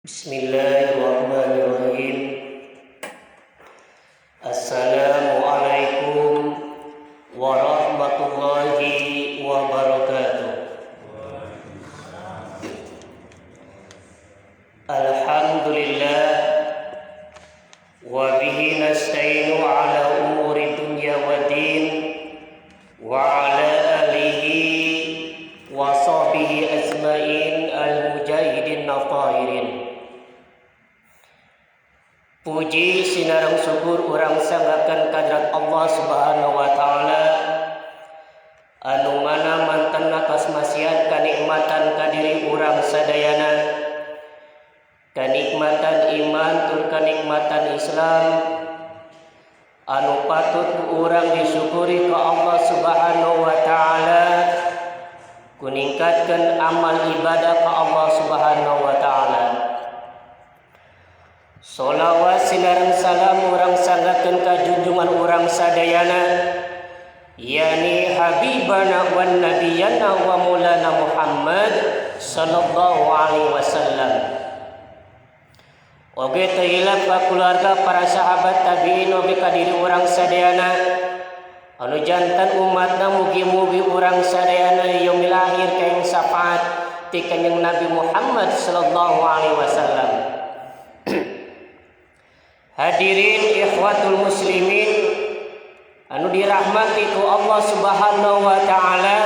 Bismillahirrahmanirrahim. Assalamualaikum warahmatullahi wabarakatuh. Alhamdulillah wa bihi nasta'inu ala umuri dunya wa din wa ala alihi wa sahbihi ajmain al-mujahidin nafahirin. Puji sinareng syukur urang sanggakeun kadrat Allah Subhanahu wa taala anu mana mantenna kasmasian kanikmatan kadiri urang sadayana, kanikmatan iman tur kanikmatan Islam anu patut urang disyukuri ka Allah Subhanahu wa taala kuningkatkeun amal ibadah ka Allah Subhanahu wa taala. Sholawat sinareng salam urang sanggakeun ka junjungan urang sadayana yakni habibana wan nabiyana wa maulana Muhammad sallallahu alaihi wasallam. Oge teu hilap ka keluarga para sahabat tabi'in oge ka diri urang sadayana anu janten umatna mugi-mugi urang sadayana yaumil akhir kaing syafaat ti kanjeng Nabi Muhammad sallallahu alaihi wasallam. Hadirin ikhwatul muslimin anu dirahmati ku Allah Subhanahu wa taala,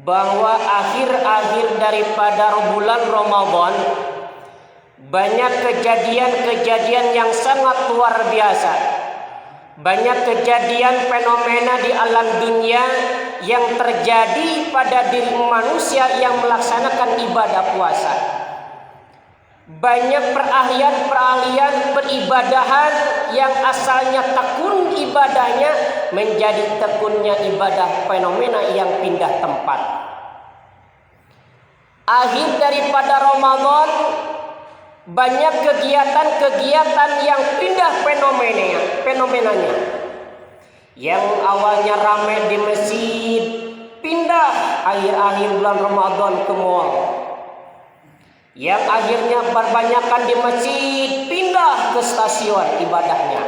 bahwa akhir-akhir daripada bulan Ramadan banyak kejadian-kejadian yang sangat luar biasa. Banyak kejadian fenomena di alam dunia yang terjadi pada diri manusia yang melaksanakan ibadah puasa. Banyak perahlian-perahlian peribadahan yang asalnya tekun ibadahnya menjadi tekunnya ibadah, fenomena yang pindah tempat. Akhir daripada Ramadan banyak kegiatan-kegiatan yang pindah fenomenanya. Yang awalnya ramai di masjid pindah akhir-akhir bulan Ramadan ke mall. Yang akhirnya perbanyakan di masjid pindah ke stasiun ibadahnya.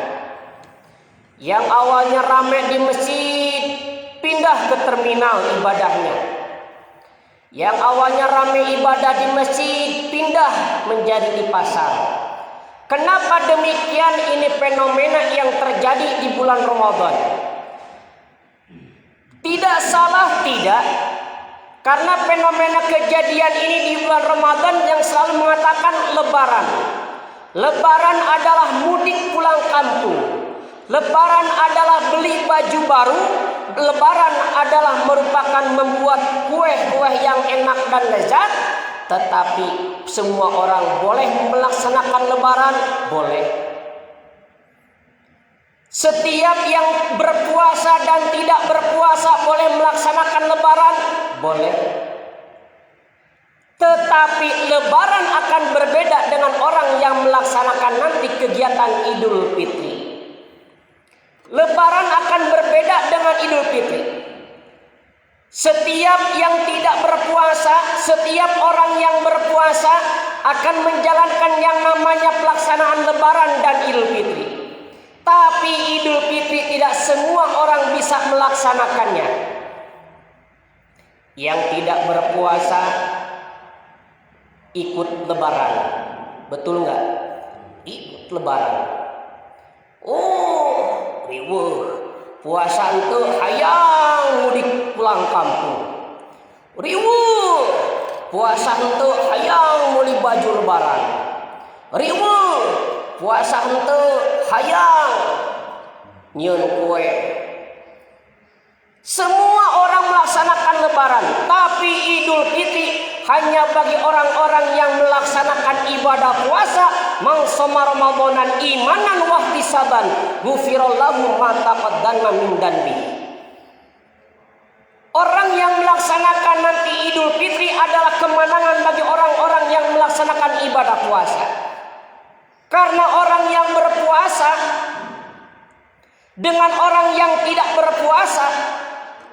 Yang awalnya ramai di masjid pindah ke terminal ibadahnya. Yang awalnya ramai ibadah di masjid pindah menjadi di pasar. Kenapa demikian? Ini fenomena yang terjadi di bulan Ramadan. Tidak salah, tidak. Karena fenomena kejadian ini di bulan Ramadan yang selalu mengatakan lebaran. Lebaran adalah mudik pulang kampung. Lebaran adalah beli baju baru. Lebaran adalah merupakan membuat kue-kue yang enak dan lezat. Tetapi semua orang boleh melaksanakan lebaran? Boleh. Setiap yang berpuasa dan tidak berpuasa boleh melaksanakan lebaran? Boleh. Tetapi lebaran akan berbeda dengan orang yang melaksanakan nanti kegiatan Idul Fitri. Lebaran akan berbeda dengan Idul Fitri. Setiap yang tidak berpuasa, setiap orang yang berpuasa akan menjalankan yang namanya pelaksanaan lebaran dan Idul Fitri. Tapi Idul Fitri tidak semua orang bisa melaksanakannya. Yang tidak berpuasa ikut lebaran. Betul nggak? Ikut lebaran. Oh, riweuh. Puasa itu hayang mudik pulang kampung. Riweuh. Puasa itu hayang beli baju lebaran. Riweuh. Puasa itu hayang nyieun kue. Semua orang melaksanakan lebaran, tapi Idul Fitri hanya bagi orang-orang yang melaksanakan ibadah puasa. Mangsoma Ramadanan imanan wahtisaban ghufirallahu ma taqaddama min dzanbi. Orang yang melaksanakan nanti Idul Fitri adalah kemenangan bagi orang-orang yang melaksanakan ibadah puasa. Karena orang yang berpuasa dengan orang yang tidak berpuasa,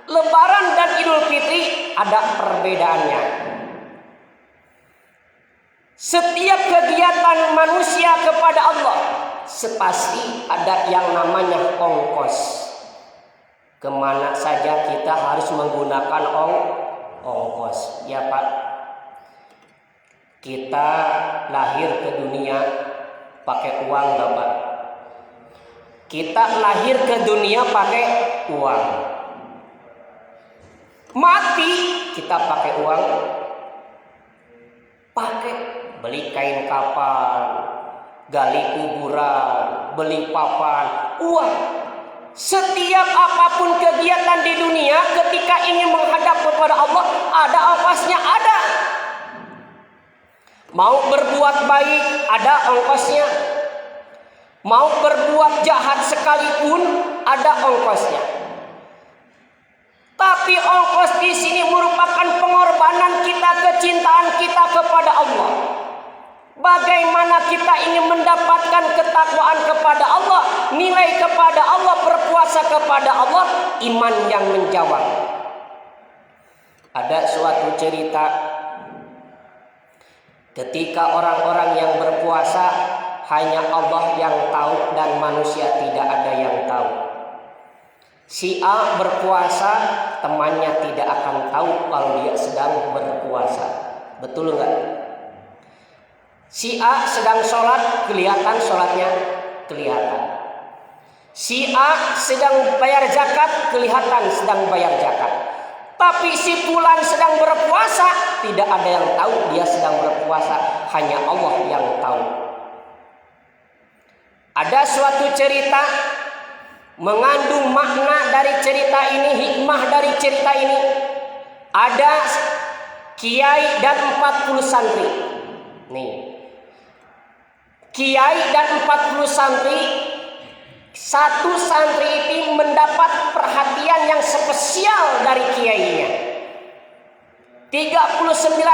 Lebaran dan Idul Fitri ada perbedaannya. Setiap kegiatan manusia kepada Allah sepasti ada yang namanya ongkos. Kemana saja kita harus menggunakan ongkos. Ya Pak, kita lahir ke dunia pakai uang nggak Pak? Kita lahir ke dunia pakai uang. Mati kita pakai uang. Pakai beli kain kapal, gali kuburan, beli papan, uang. Setiap apapun kegiatan di dunia ketika ingin menghadap kepada Allah ada ongkosnya, ada. Mau berbuat baik ada ongkosnya. Mau berbuat jahat sekalipun ada ongkosnya. Tapi ongkos di sini merupakan pengorbanan kita, kecintaan kita kepada Allah. Bagaimana kita ingin mendapatkan ketakwaan kepada Allah, nilai kepada Allah, berpuasa kepada Allah, iman yang menjawab. Ada suatu cerita ketika orang-orang yang berpuasa hanya Allah yang tahu dan manusia tidak ada yang tahu. Si A berpuasa, temannya tidak akan tahu kalau dia sedang berpuasa. Betul enggak? Si A sedang sholat, kelihatan sholatnya, kelihatan. Si A sedang bayar zakat, kelihatan sedang bayar zakat. Tapi si fulan sedang berpuasa, tidak ada yang tahu dia sedang berpuasa, hanya Allah yang tahu. Ada suatu cerita mengandung makna dari cerita ini, hikmah dari cerita ini. Ada kiai dan 40 santri. Nih, kiai dan 40 santri, satu santri ini mendapat perhatian yang spesial dari kiainya. 39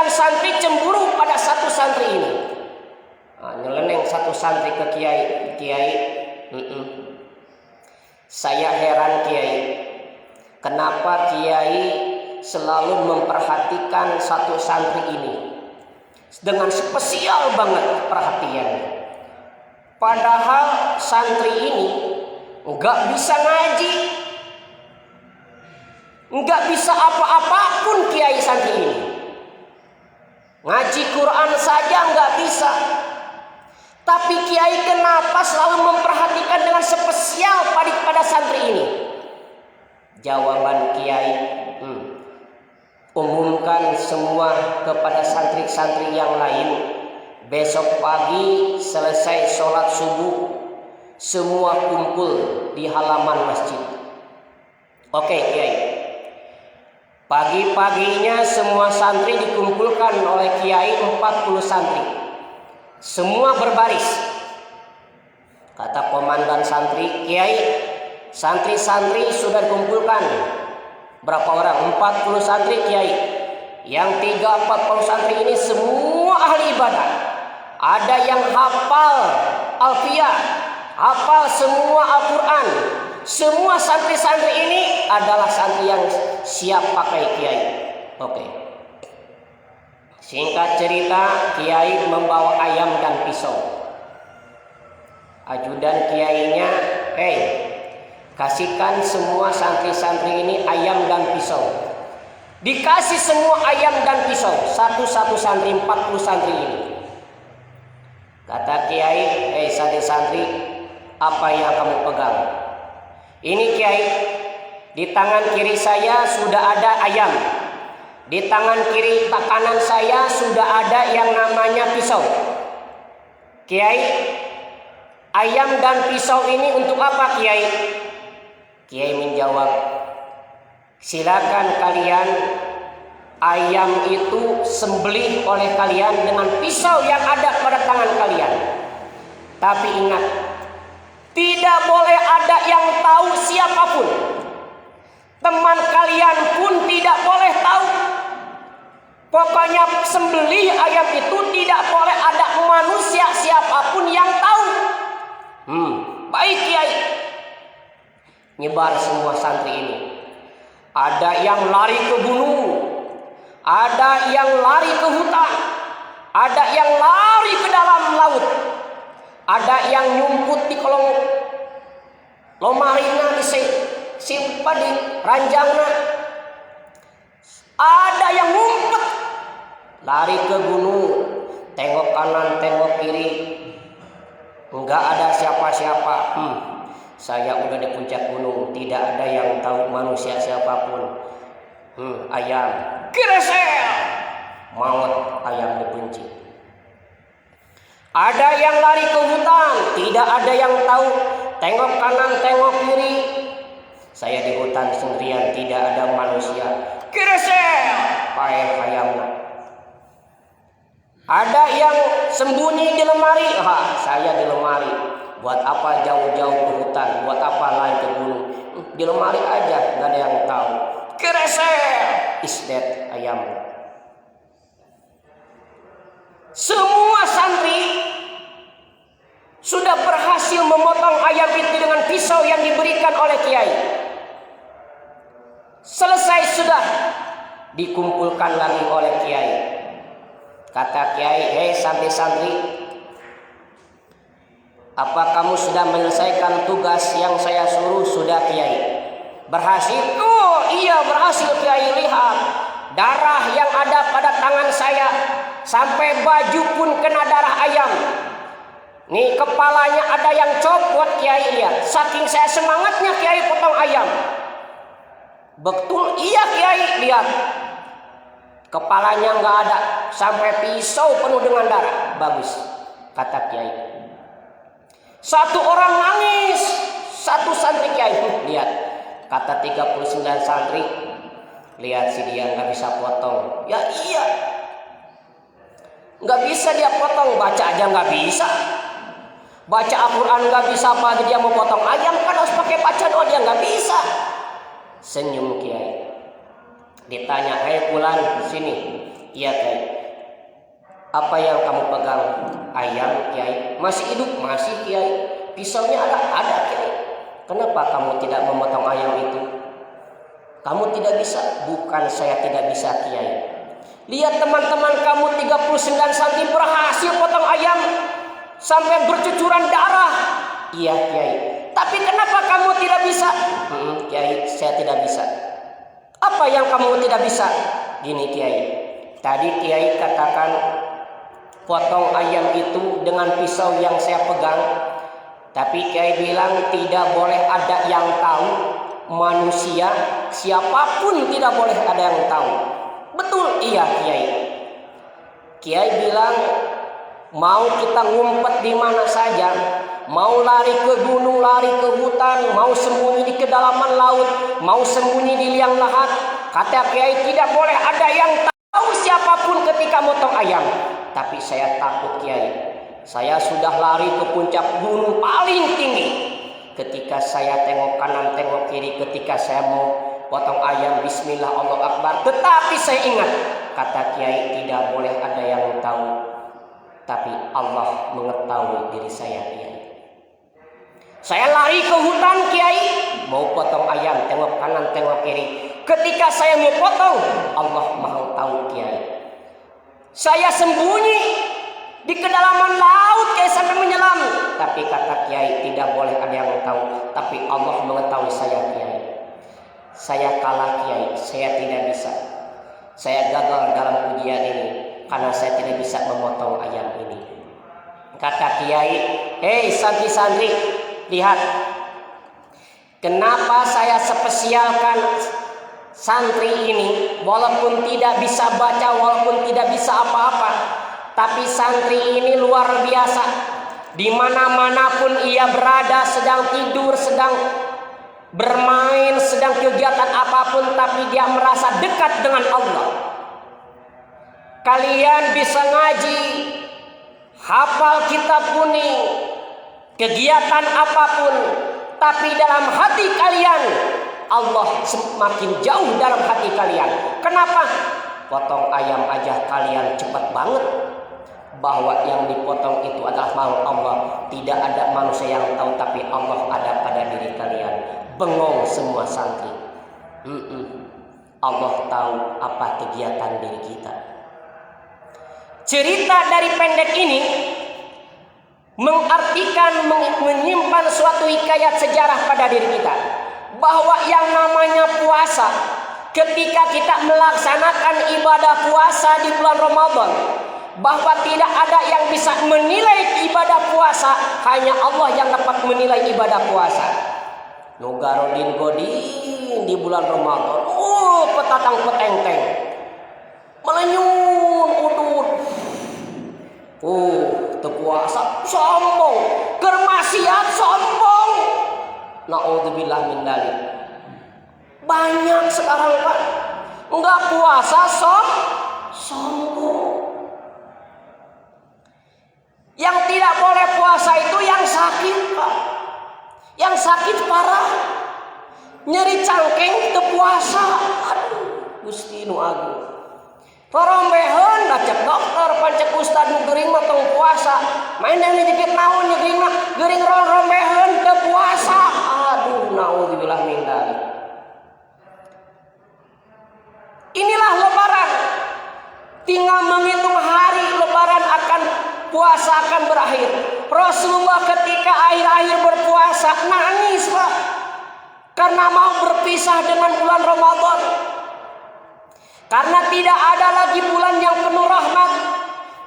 santri cemburu pada satu santri ini. Nyeleneng satu santri ke kiai, saya heran kiai, kenapa kiai selalu memperhatikan satu santri ini dengan spesial banget perhatiannya. Padahal santri ini nggak bisa ngaji, nggak bisa apa-apapun kiai santri ini. Ngaji Quran saja nggak bisa. Tapi kiai kenapa selalu memperhatikan dengan spesial pada santri ini? Jawaban kiai, umumkan semua kepada santri-santri yang lain. Besok pagi selesai sholat subuh, semua kumpul di halaman masjid. Oke kiai. Pagi-paginya semua santri dikumpulkan oleh kiai, 40 santri. Semua berbaris. Kata komandan santri, kiai, santri-santri sudah dikumpulkan. Berapa orang? 40 santri kiai. Yang 40 santri ini semua ahli ibadah. Ada yang hafal Alfiyah, hafal semua Al-Quran. Semua santri-santri ini adalah santri yang siap pakai kiai. Oke. Singkat cerita, kiai membawa ayam dan pisau. Ajudan kiainya, kasihkan semua santri-santri ini ayam dan pisau. Dikasih semua ayam dan pisau, satu-satu santri, 40 santri ini. Kata kiai, santri-santri, apa yang kamu pegang? Ini kiai, di tangan kiri saya sudah ada ayam. Di tangan kiri kanan saya sudah ada yang namanya pisau. Kiai, ayam dan pisau ini untuk apa kiai? Kiai menjawab, silakan kalian, ayam itu sembelih oleh kalian dengan pisau yang ada pada tangan kalian. Tapi ingat, tidak boleh ada yang tahu siapapun. Teman kalian pun tidak boleh tahu. Pokoknya sembelih ayam itu tidak boleh ada manusia siapapun yang tahu. Baik kiai. Nyebar semua santri ini. Ada yang lari ke gunung, ada yang lari ke hutan, ada yang lari ke dalam laut, ada yang nyumput di kolong lomarina, di simpan di ranjangna, ada yang ngumpet lari ke gunung, tengok kanan tengok kiri, enggak ada siapa-siapa. Saya udah di puncak gunung, tidak ada yang tahu manusia siapapun. Ayam kiresel, maut ayam dibenci. Ada yang lari ke hutan, tidak ada yang tahu, tengok kanan tengok kiri. Saya di hutan sendirian, tidak ada manusia. Kiresel, pae ayamnya. Ada yang sembunyi di lemari, saya di lemari. Buat apa jauh-jauh ke hutan? Buat apa lari ke gunung? Di lemari aja, nggak ada yang tahu. Kereser, is that ayam. Semua santri sudah berhasil memotong ayam itu dengan pisau yang diberikan oleh kiai. Selesai sudah, dikumpulkan lagi oleh kiai. Kata kiai, hei santri-santri, apa kamu sudah menyelesaikan tugas yang saya suruh? Sudah kiai. Berhasil? Oh iya berhasil kiai. Lihat darah yang ada pada tangan saya, sampai baju pun kena darah ayam. Nih kepalanya ada yang copot kiai, lihat. Saking saya semangatnya kiai potong ayam. Betul iya kiai, lihat. Kepalanya nggak ada, sampai pisau penuh dengan darah. Bagus, kata kiai. Satu orang nangis, satu santri kiai, lihat, kata 39 santri, lihat si dia nggak bisa potong. Ya iya, nggak bisa dia potong, baca aja nggak bisa, baca Al-Quran nggak bisa, apalagi dia mau potong ayam kan harus pakai bacaan, oh dia nggak bisa. Senyum kiai, ditanya, hei Fulan, sini. Iya kiai. Apa yang kamu pegang? Ayam kiai. Masih hidup? Masih kiai. Pisaunya ada kiai. Kenapa kamu tidak memotong ayam itu? Kamu tidak bisa? Bukan saya tidak bisa kiai. Lihat teman-teman kamu 39 cm berhasil potong ayam sampai bercucuran darah. Iya kiai. Tapi kenapa kamu tidak bisa? Kiai, saya tidak bisa. Apa yang kamu tidak bisa? Gini kiai. Tadi kiai katakan potong ayam itu dengan pisau yang saya pegang, tapi kiai bilang tidak boleh ada yang tahu, manusia siapapun tidak boleh ada yang tahu. Betul? Iya kiai. Kiai bilang mau kita ngumpet di mana saja, mau lari ke gunung, lari ke hutan, mau sembunyi di kedalaman laut, mau sembunyi di liang lahat, kata kiai tidak boleh ada yang tahu siapapun ketika motong ayam. Tapi saya takut kiai. Saya sudah lari ke puncak gunung paling tinggi. Ketika saya tengok kanan tengok kiri, ketika saya mau potong ayam, bismillah Allahu Akbar. Tetapi saya ingat, kata kiai tidak boleh ada yang tahu. Tapi Allah mengetahui diri saya kiai. Saya lari ke hutan kiai, mau potong ayam, tengok kanan tengok kiri. Ketika saya mau potong, Allah Maha tahu kiai. Saya sembunyi di kedalaman laut kiai sampai menyelam. Tapi kata kiai tidak boleh ada yang tahu. Tapi Allah mengetahui saya kiai. Saya kalah kiai. Saya tidak bisa. Saya gagal dalam ujian ini karena saya tidak bisa memotong ayam ini. Kata kiai, hei santri-santri, lihat. Kenapa saya spesialkan santri ini, walaupun tidak bisa baca, walaupun tidak bisa apa-apa, tapi santri ini luar biasa. Di mana-manapun ia berada, sedang tidur, sedang bermain, sedang kegiatan apapun, tapi dia merasa dekat dengan Allah. Kalian bisa ngaji, hafal kitab kuning, kegiatan apapun, tapi dalam hati kalian Allah semakin jauh dalam hati kalian. Kenapa? Potong ayam aja kalian cepat banget. Bahwa yang dipotong itu adalah makhluk Allah. Tidak ada manusia yang tahu, tapi Allah ada pada diri kalian. Bengong semua santri. Allah tahu apa kegiatan diri kita. Cerita dari pendek ini mengartikan, menyimpan suatu hikayat sejarah pada diri kita, bahwa yang namanya puasa, ketika kita melaksanakan ibadah puasa di bulan Ramadan, bahwa tidak ada yang bisa menilai ibadah puasa, hanya Allah yang dapat menilai ibadah puasa. Nugarodin godin di bulan Ramadan, petatang petenteng, melenyun udut, terpuasa sombong, kermaksiat sombong. Naudzubillah min dzalik. Banyak sekarang Pak, enggak puasa sombong. Yang tidak boleh puasa itu yang sakit Pak, yang sakit parah, nyeri cangkeng terpuasa. Aduh, Gusti nu agung. Parombeheun cek dokter pancek ustad nu geuring mah tong puasa. Main yang dikit naon geuring mah geuring rombeheun teu puasa. Aduh, naudzubillah min dzalik. Inilah lebaran. Tinggal menghitung hari lebaran puasa akan berakhir. Rasulullah ketika akhir-akhir berpuasa nangis Pak, karena mau berpisah dengan bulan Ramadan. Karena tidak ada lagi bulan yang penuh rahmat,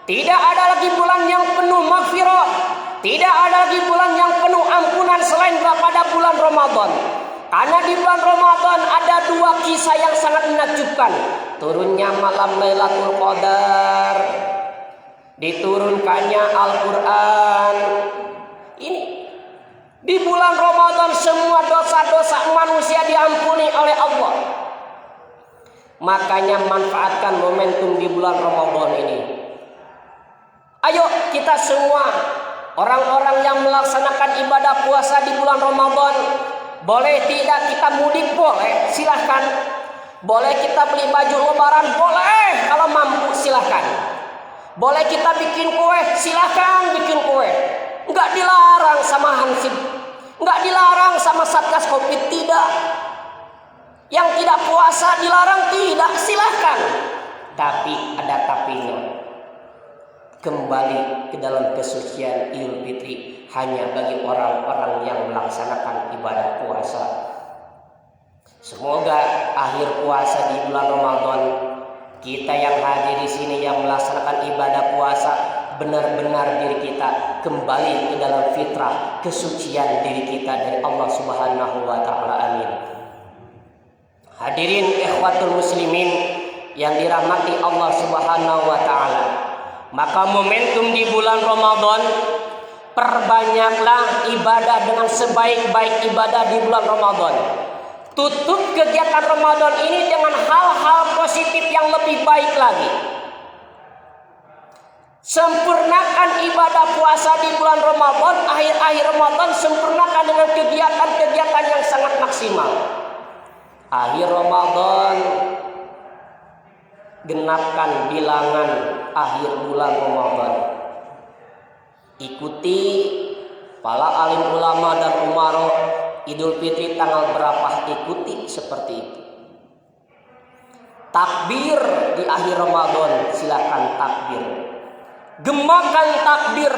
tidak ada lagi bulan yang penuh maghfirah, tidak ada lagi bulan yang penuh ampunan selain pada bulan Ramadan. Karena di bulan Ramadan ada dua kisah yang sangat menakjubkan. Turunnya malam Lailatul Qadar, diturunkannya Al-Quran. Ini di bulan Ramadan semua dosa-dosa manusia diampuni oleh Allah. Makanya manfaatkan momentum di bulan Ramadan ini. Ayo kita semua orang-orang yang melaksanakan ibadah puasa di bulan Ramadan, boleh tidak kita mudik? Boleh, silahkan. Boleh kita beli baju lebaran? Boleh, kalau mampu silahkan. Boleh kita bikin kue? Silahkan bikin kue. Enggak dilarang sama Hansip, enggak dilarang sama Satgas Covid, tidak. Yang tidak puasa dilarang, tidak, silahkan. Tapi ada tapinya. Kembali ke dalam kesucian Idul Fitri hanya bagi orang-orang yang melaksanakan ibadah puasa. Semoga akhir puasa di bulan Ramadan, kita yang hadir di sini yang melaksanakan ibadah puasa, benar-benar diri kita kembali ke dalam fitrah kesucian diri kita dari Allah Subhanahu wa taala. Amin. Hadirin ikhwatul muslimin yang dirahmati Allah Subhanahu wa taala. Maka momentum di bulan Ramadan, perbanyaklah ibadah dengan sebaik-baik ibadah di bulan Ramadan. Tutup kegiatan Ramadan ini dengan hal-hal positif yang lebih baik lagi. Sempurnakan ibadah puasa di bulan Ramadan, akhir-akhir Ramadan sempurnakan dengan kegiatan-kegiatan yang sangat maksimal. Akhir Ramadan, genapkan bilangan akhir bulan Ramadan. Ikuti para alim ulama dan umaro, Idul Fitri tanggal berapa, ikuti seperti itu. Takbir di akhir Ramadan, silakan takbir. Gemakan takbir,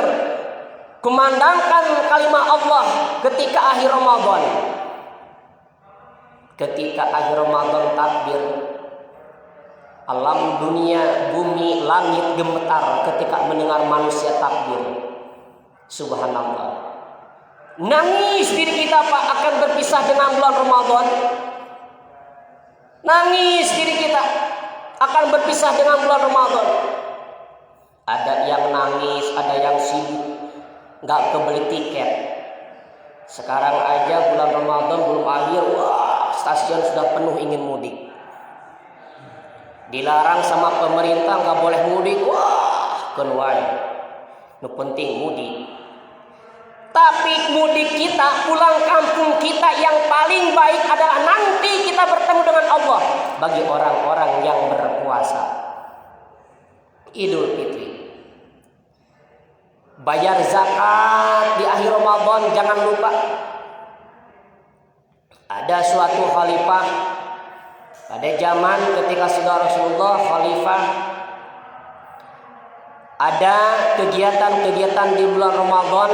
kumandangkan kalimat Allah ketika akhir Ramadan. Ketika akhir Ramadan takbir, alam dunia, bumi, langit gemetar ketika mendengar manusia takbir. Subhanallah. Nangis diri kita Pak akan berpisah dengan bulan Ramadan. Nangis diri kita akan berpisah dengan bulan Ramadan. Ada yang nangis, ada yang sibuk, nggak kebeli tiket. Sekarang aja bulan Ramadan belum akhir, wah stasiun sudah penuh ingin mudik. Dilarang sama pemerintah nggak boleh mudik, wah kenuai. Nu penting mudik. Tapi mudik kita, pulang kampung kita yang paling baik adalah nanti kita bertemu dengan Allah bagi orang-orang yang berpuasa. Idul Fitri. Bayar zakat di akhir Ramadan, jangan lupa. Ada suatu khalifah pada zaman ketika saudara Rasulullah, khalifah ada kegiatan-kegiatan di bulan Ramadan,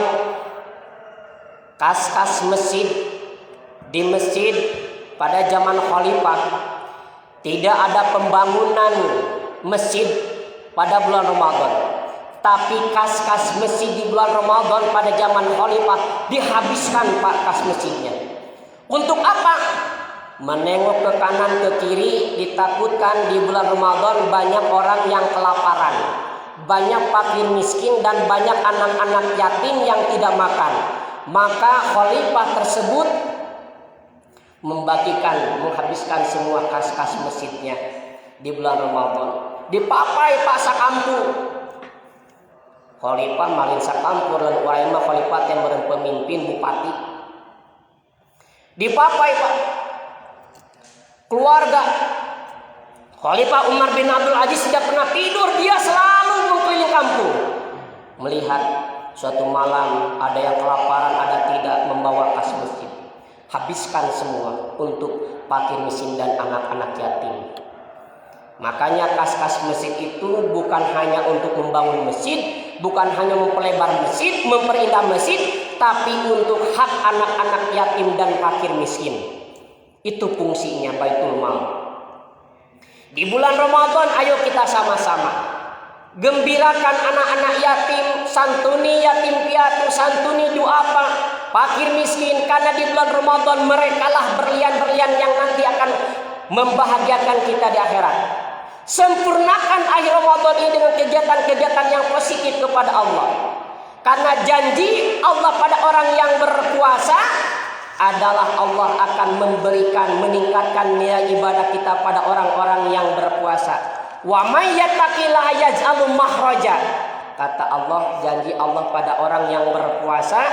kas-kas masjid. Di masjid pada zaman khalifah tidak ada pembangunan masjid pada bulan Ramadan, tapi kas-kas masjid di bulan Ramadan pada zaman khalifah dihabiskan Pak kas masjidnya. Untuk apa? Menengok ke kanan ke kiri, ditakutkan di bulan Ramadan banyak orang yang kelaparan, banyak fakir miskin dan banyak anak-anak yatim yang tidak makan. Maka khalifah tersebut menghabiskan semua kas-kas masjidnya di bulan Ramadan. Dipapai Pak sakampung. Khalifah malin sakampur dan ulama khalifah yang pemimpin bupati. Dipapai Pak. Keluarga Khalifah Umar bin Abdul Aziz tidak pernah tidur, dia selalu mengelilingi kampung melihat suatu malam ada yang kelaparan, ada tidak, membawa kas masjid. Habiskan semua untuk fakir miskin dan anak-anak yatim. Makanya kas-kas masjid itu bukan hanya untuk membangun masjid, bukan hanya memperlebar masjid, memperindah masjid, tapi untuk hak anak-anak yatim dan fakir miskin. Itu fungsinya Baitul Mal. Di bulan Ramadan ayo kita sama-sama gembirakan anak-anak yatim, santuni yatim piatu, santuni duafa, fakir miskin, karena di bulan Ramadan merekalah berlian-berlian yang nanti akan membahagiakan kita di akhirat. Sempurnakan akhir Ramadan ini dengan kegiatan-kegiatan yang positif kepada Allah. Karena janji Allah pada orang yang berpuasa adalah Allah akan meningkatkan nilai ibadah kita pada orang-orang yang berpuasa. Wa may yattaqillaha yaj'al makhraja. Kata Allah, janji Allah pada orang yang berpuasa,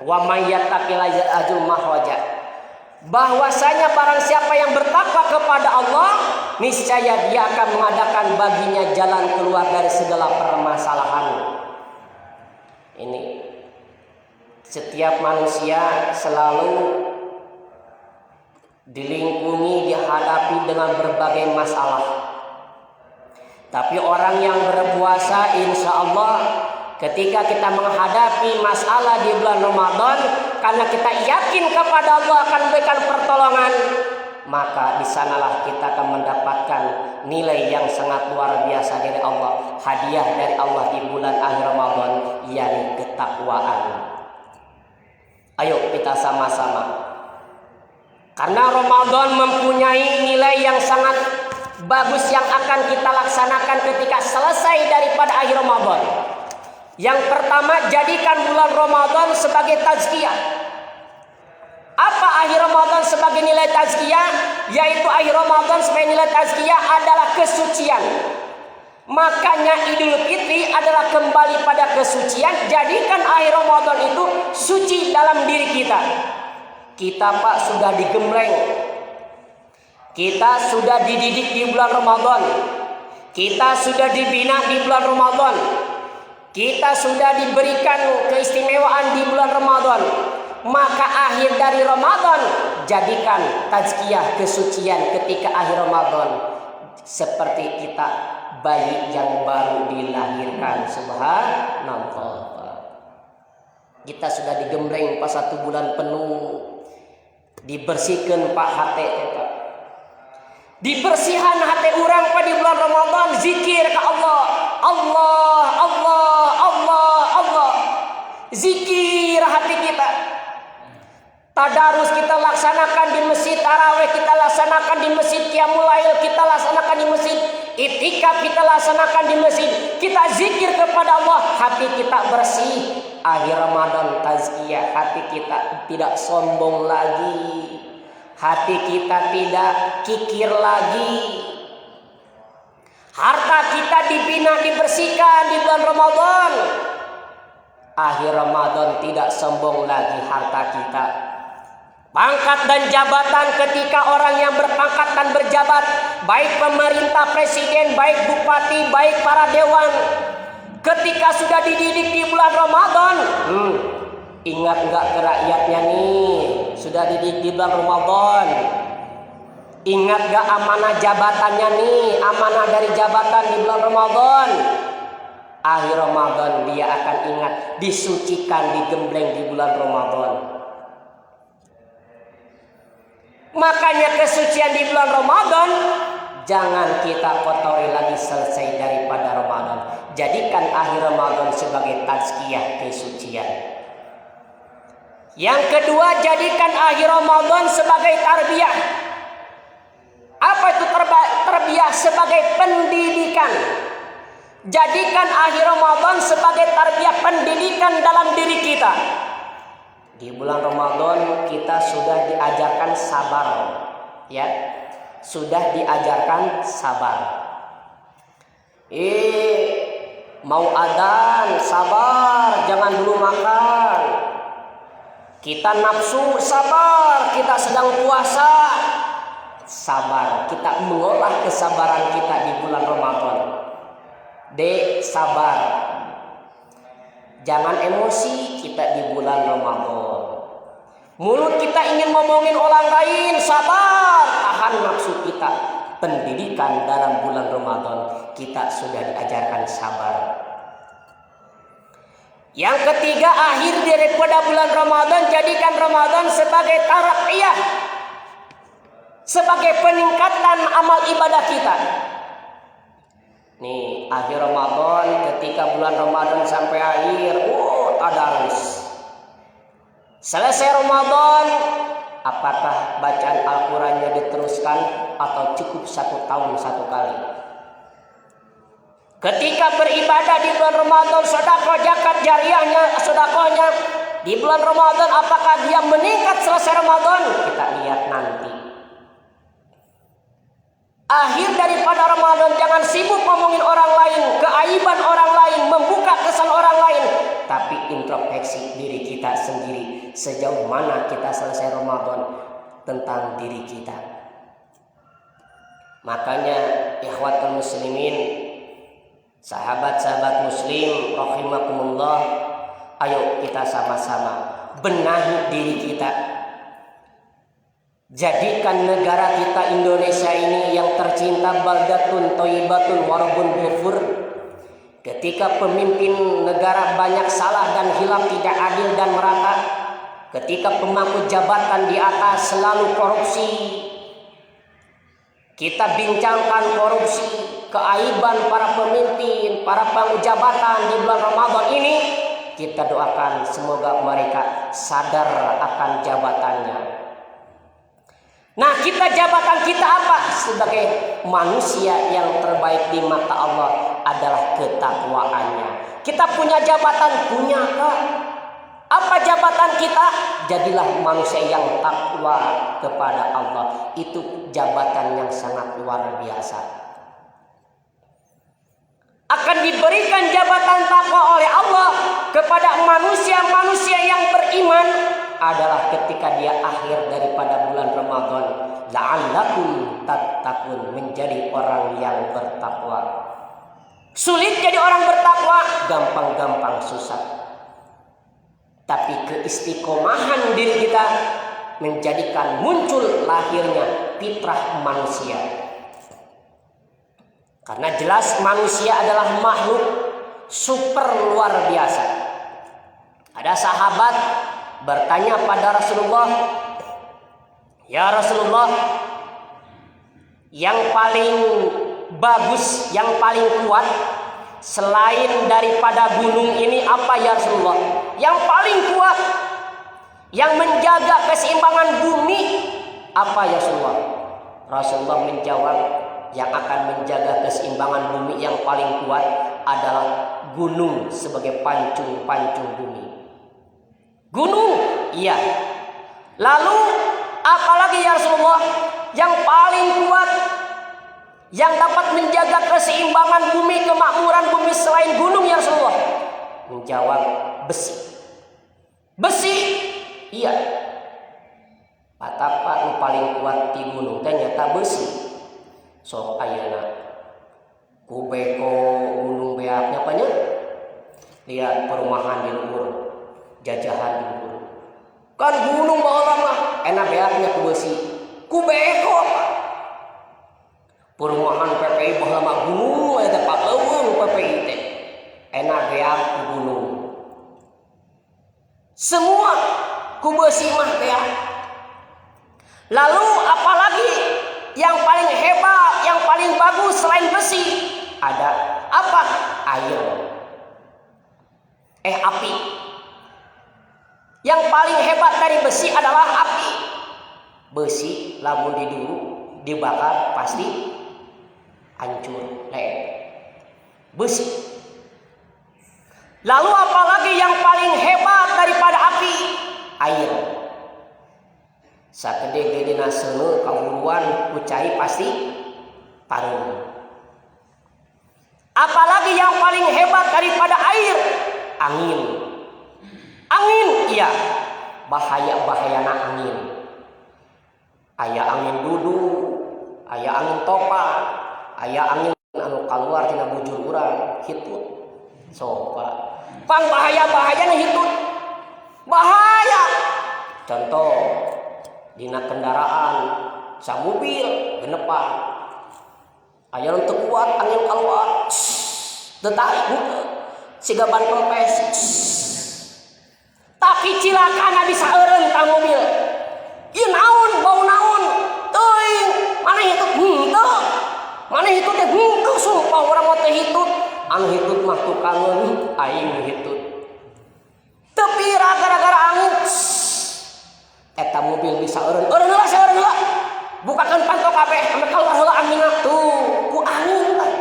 wa may yattaqillaha yaj'al makhraja. Bahwasanya barang siapa yang bertakwa kepada Allah, niscaya dia akan mengadakan baginya jalan keluar dari segala permasalahan. Ini setiap manusia selalu dilingkungi, dihadapi dengan berbagai masalah. Tapi orang yang berpuasa insya Allah ketika kita menghadapi masalah di bulan Ramadan, karena kita yakin kepada Allah akan memberikan pertolongan, maka di sanalah kita akan mendapatkan nilai yang sangat luar biasa dari Allah, hadiah dari Allah di bulan akhir Ramadan, yakni ketakwaan. Ayo kita sama-sama, karena Ramadan mempunyai nilai yang sangat bagus yang akan kita laksanakan ketika selesai daripada akhir Ramadan. Yang pertama, jadikan bulan Ramadan sebagai tazkiyah. Apa akhir Ramadan sebagai nilai tazkiyah? Yaitu akhir Ramadan sebagai nilai tazkiyah adalah kesucian. Makanya Idul Fitri adalah kembali pada kesucian. Jadikan akhir Ramadan itu suci dalam diri kita. Kita Pak sudah digembleng, kita sudah dididik di bulan Ramadan, kita sudah dibina di bulan Ramadan, kita sudah diberikan keistimewaan di bulan Ramadan. Maka akhir dari Ramadan jadikan tazkiyah kesucian ketika akhir Ramadan, seperti kita bayi yang baru dilahirkan. Subhanallah. Kita sudah digembleng pas 1 bulan penuh, dibersihkan Pak hati Pak. Dibersihan hati orang pada bulan Ramadan, zikir ke Allah. Allah, Allah, Allah, Allah. Zikir hati kita. Tadarus kita laksanakan di masjid, tarawih kita laksanakan di masjid, qiyamul lail kita laksanakan di masjid, itikaf kita laksanakan di masjid. Kita zikir kepada Allah, hati kita bersih. Akhir Ramadan tazkiyah, hati kita tidak sombong lagi. Hati kita tidak kikir lagi. Harta kita dibina, dibersihkan di bulan Ramadan. Akhir Ramadan tidak sombong lagi harta kita. Pangkat dan jabatan ketika orang yang berpangkat dan berjabat, baik pemerintah, presiden, baik bupati, baik para dewan, ketika sudah dididik di bulan Ramadan, ingat enggak ke rakyatnya nih, sudah dididik di bulan Ramadan. Ingat gak amanah jabatannya nih, amanah dari jabatan di bulan Ramadan. akhir Ramadan dia akan ingat, disucikan, digembleng di bulan Ramadan. Makanya kesucian di bulan Ramadan jangan kita kotori lagi selesai daripada Ramadan. Jadikan akhir Ramadan sebagai tazkiyah, kesucian. Yang kedua, jadikan akhir Ramadan sebagai tarbiyah. Apa itu tarbiyah? Sebagai pendidikan. Jadikan akhir Ramadan sebagai tarbiyah, pendidikan dalam diri kita. Di bulan Ramadan kita sudah diajarkan sabar, ya, sudah diajarkan sabar. Mau adzan, sabar, jangan dulu makan. Kita nafsu, sabar, kita sedang puasa, sabar. Kita mengolah kesabaran kita di bulan Ramadan. Sabar. Jangan emosi kita di bulan Ramadan. Mulut kita ingin ngomongin orang lain, sabar, tahan nafsu kita. Pendidikan dalam bulan Ramadan kita sudah diajarkan sabar. Yang ketiga, akhir daripada bulan Ramadan, jadikan Ramadan sebagai taraqqiyah, sebagai peningkatan amal ibadah kita. Nih, akhir Ramadan, ketika bulan Ramadan sampai akhir, tadarus. Selesai Ramadan, apakah bacaan Al-Qurannya diteruskan atau cukup 1 tahun 1 kali? Ketika beribadah di bulan Ramadan, sedekah, zakat jariyahnya, sedekahnya di bulan Ramadan, apakah dia meningkat selesai Ramadan? Kita lihat nanti. Akhir daripada Ramadan, jangan sibuk ngomongin orang lain, keaiban orang lain, membuka kesan orang lain, tapi introspeksi diri kita sendiri. Sejauh mana kita selesai Ramadan tentang diri kita. Makanya ikhwatul muslimin, sahabat-sahabat muslim rahimakumullah, ayo kita sama-sama benahi diri kita. Jadikan negara kita Indonesia ini yang tercinta, baldatun thayyibatun wa rabbun ghafur. Ketika pemimpin negara banyak salah dan hilaf, tidak adil dan merata. Ketika pemangku jabatan di atas selalu korupsi. Kita bincangkan korupsi, keaiban para pemimpin, para pemangku jabatan di bulan Ramadan ini. Kita doakan semoga mereka sadar akan jabatannya. Nah, jabatan kita apa? Sebagai manusia yang terbaik di mata Allah adalah ketakwaannya. Kita punya jabatan, punya apa? Apa jabatan kita? Jadilah manusia yang takwa kepada Allah. Itu jabatan yang sangat luar biasa. Akan diberikan jabatan takwa oleh Allah kepada manusia-manusia yang beriman adalah ketika dia akhir daripada bulan Ramadan, la'allakum tattaqun, menjadi orang yang bertakwa. Sulit jadi orang bertakwa, gampang-gampang susah. Tapi keistiqomahan diri kita menjadikan muncul lahirnya fitrah manusia. Karena jelas manusia adalah makhluk super luar biasa. Ada sahabat bertanya pada Rasulullah, "Ya Rasulullah, yang paling bagus, yang paling kuat selain daripada gunung ini apa ya Rasulullah? Yang paling kuat, yang menjaga keseimbangan bumi apa ya Rasulullah?" Rasulullah menjawab, yang akan menjaga keseimbangan bumi yang paling kuat adalah gunung sebagai pancung-pancung bumi. Gunung, iya. Lalu apalagi ya Rasulullah yang paling kuat, yang dapat menjaga keseimbangan bumi, kemakmuran bumi selain gunung ya Rasulullah? Menjawab, besi. Besi, iya. Patapa yang paling kuat di gunung ternyata besi. Sok ayeuna kubeko gunung beaknya apanya? Lihat perumahan di luhur, jajahan di luhur. Kan gunung baheula mah enak beaknya ku besi. Kubeko apa? Perumahan PPI baheula mah gunung eta pak eueung PPI teh. enak beak ku gunung. Semua ku besi mah beak. Lalu apalagi yang paling hebat, yang paling bagus selain besi? Ada apa? Air. Api. Yang paling hebat dari besi adalah api. Besi lamun didulu dibakar pasti hancur, besi. Lalu apalagi yang paling hebat daripada api? Air. Sakede-gede naseuneu kahuluan kucai pasti pareum. Apalagi yang paling hebat daripada air? Angin. Angin, iya. Bahaya-bahayana angin. Aya angin dudu, aya angin topa, aya angin anu kaluar tina bujur urang, hitut. Sopa. Pang bahaya-bahayana hitut. Bahaya. Contoh dina kendaraan sa mobil genepan. Aya nu teu kuat angin kaluar. Teu tarik henteu. Siga ban kempes. Tapi cilakana bisa eureun ka mobil. Ieu naon bau naon? Teuing, maneh hitut henteu. Maneh hitut teh henteu sumpah urang mah teh hitut. Anu hitut mah tukangeun aing hitut. Teu pira gara-gara angin. Eta mobil bisa eureun. Eureun heula, eureun heula. Bukakeun panto kabeh, ame kaluar heula angin tuh. Ku angin tah.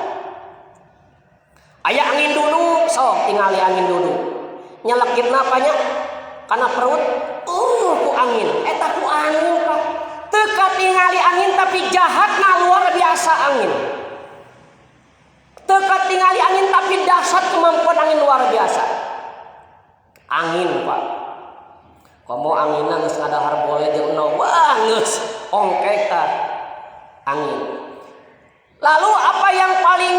Aya angin duduk, sok tingali angin duduk. Nyelekitna apanya? Kana perut. Ku angin. Eta ku angin Pak. Teu katingali angin tapi jahatna luar biasa angin. Teu katingali angin tapi dahsyat kemampuan angin luar biasa. Angin Pak. Komo anginna geus ngadahar boleh jeung eunau. Wah geus ongkek tah angin. Lalu apa yang paling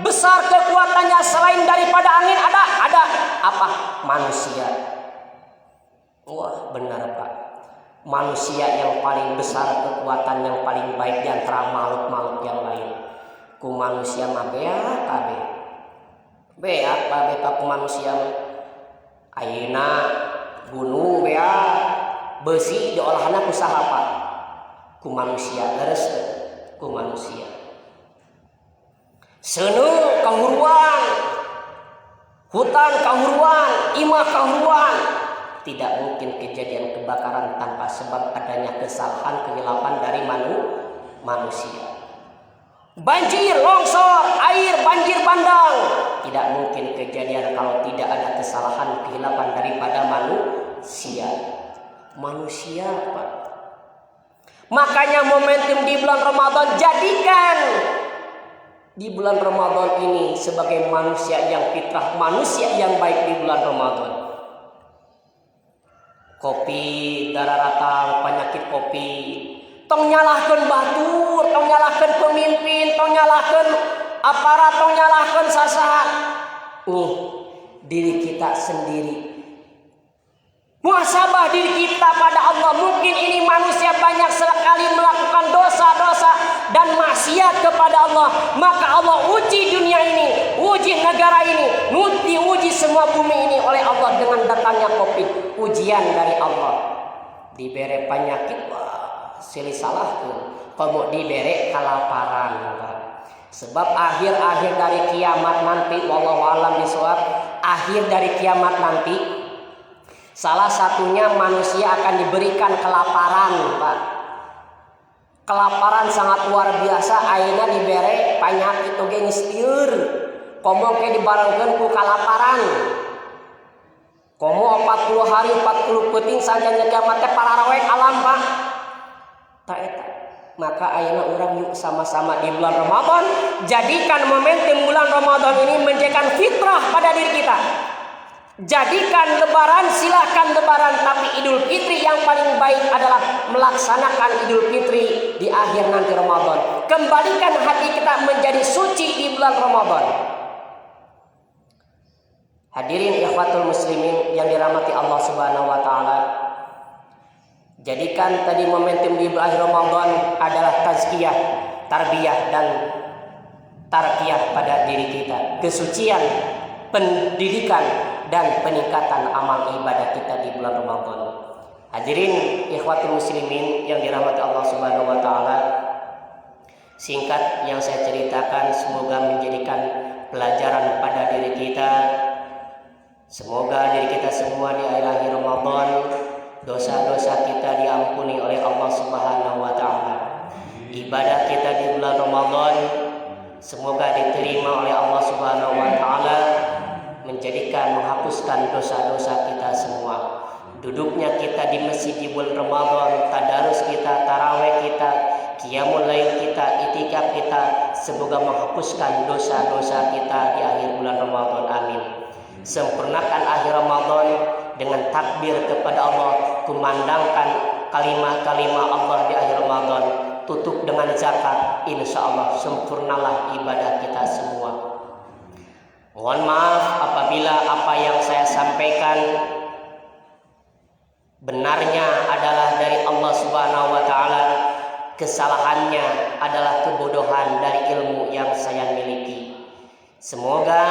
besar kekuatannya selain daripada angin? Ada apa? Manusia. Wah benar Pak. Manusia yang paling besar kekuatan, yang paling baik di antara makhluk-makhluk yang lain. Ku manusia mah beak kabeh. Beak kabeh ku manusia mah. Ayeuna gunung beak, besi diolahna ku saha Pak? Ku manusia, leres ku manusia. Seuneu kahuruan, hutan kahuruan, imah kahuruan. Tidak mungkin kejadian kebakaran tanpa sebab adanya kesalahan kehilapan dari manusia. Banjir, longsor, air, banjir bandang. Tidak mungkin kejadian kalau tidak ada kesalahan kehilapan daripada manusia. Manusia Pak. Makanya momentum di bulan Ramadan jadikan di bulan Ramadan ini sebagai manusia yang fitrah, manusia yang baik di bulan Ramadan. Kopi, darah ratang, penyakit kopi. Tong nyalahkeun batur, tong nyalahkeun pemimpin, tong nyalahkeun aparat, tong nyalahkeun sasaha. Diri kita sendiri. Muhasabah diri kita pada Allah. Mungkin ini manusia banyak sekali melakukan dosa-dosa dan maksiat kepada Allah. Maka Allah uji dunia ini, uji negara ini, diuji semua bumi ini oleh Allah dengan datangnya Covid. Ujian dari Allah. Dibere penyakit, silih salah tuh. Kamu dibere kelaparan. Sebab akhir-akhir dari kiamat nanti, wallahu a'lam bishawab, akhir dari kiamat nanti, salah satunya manusia akan diberikan kelaparan, Pak. Kelaparan sangat luar biasa. Ayeuna dibere penyakit oge geus lieur. Komo ke dibarengkeun ku kelaparan. Komo 40 hari 40 peuting sanjana kiamat teh pararawe alam, Pak. Ta eta. Maka ayeuna urang yuk sama-sama di bulan Ramadan jadikan momentum bulan Ramadan ini menjadikan fitrah pada diri kita. Jadikan lebaran, silakan lebaran, tapi Idul Fitri yang paling baik adalah melaksanakan Idul Fitri di akhir nanti Ramadan. Kembalikan hati kita menjadi suci di bulan Ramadan. Hadirin ikhwatul muslimin yang dirahmati Allah Subhanahu wa taala. Jadikan tadi momentum di akhir Ramadan adalah tazkiyah, tarbiyah dan tarkiyah pada diri kita. Kesucian pendidikan dan peningkatan amal ibadah kita di bulan Ramadan. Hadirin ikhwatul muslimin yang dirahmati Allah Subhanahu wa taala, singkat yang saya ceritakan semoga menjadikan pelajaran pada diri kita. Semoga diri kita semua di akhir Ramadan dosa-dosa kita diampuni oleh Allah Subhanahu wa taala. Ibadah kita di bulan Ramadan semoga diterima oleh Allah Subhanahu wa taala, menghapuskan dosa-dosa kita semua. Duduknya kita di masjid di bulan Ramadan, tadarus kita, tarawih kita, qiyamul lail kita, itikaf kita, semoga menghapuskan dosa-dosa kita di akhir bulan Ramadan. Amin. Sempurnakan akhir Ramadan dengan takbir kepada Allah, kumandangkan kalimat-kalimat Allah di akhir Ramadan, tutup dengan zakat, insya Allah sempurnalah ibadah kita semua. Mohon maaf apabila apa yang saya sampaikan benarnya adalah dari Allah Subhanahu wa taala, kesalahannya adalah kebodohan dari ilmu yang saya miliki. Semoga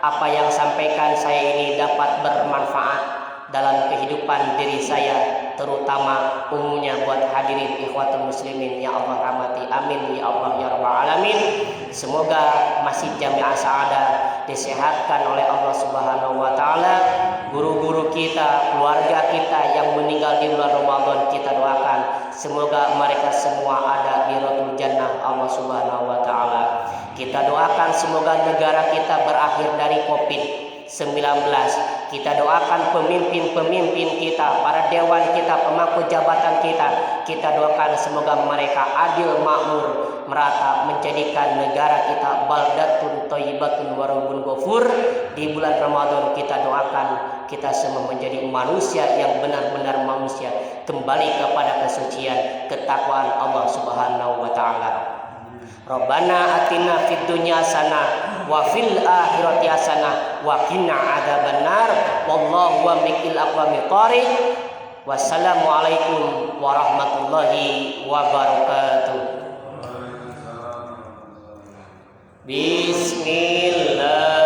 apa yang sampaikan saya ini dapat bermanfaat dalam kehidupan diri saya, terutama umumnya buat hadirin ikhwatul muslimin yang Allah rahmati. Amin ya Allah ya rabbal alamin. Semoga Masjid Jami'ah Sa'adah disehatkan oleh Allah Subhanahu wa taala. Guru-guru kita, keluarga kita yang meninggal di bulan Ramadan, kita doakan semoga mereka semua ada di Radul Jannah Allah Subhanahu wa taala. Kita doakan semoga negara kita berakhir dari Covid-19. Kita doakan pemimpin-pemimpin kita, para dewan kita, pemangku jabatan kita doakan semoga mereka adil, makmur, merata, menjadikan negara kita baldatun thayyibatun wa rabbun ghafur. Di bulan Ramadan kita doakan kita semua menjadi manusia yang benar-benar manusia, kembali kepada kesucian, ketakwaan Allah Subhanahu wa taala. Rabbana atina fid dunya hasanah wa fil akhirati hasanah wa qina adzabannar. Wallahu wa mikil aqwami thariq. Wassalamu alaikum warahmatullahi wabarakatuh. Bismillah.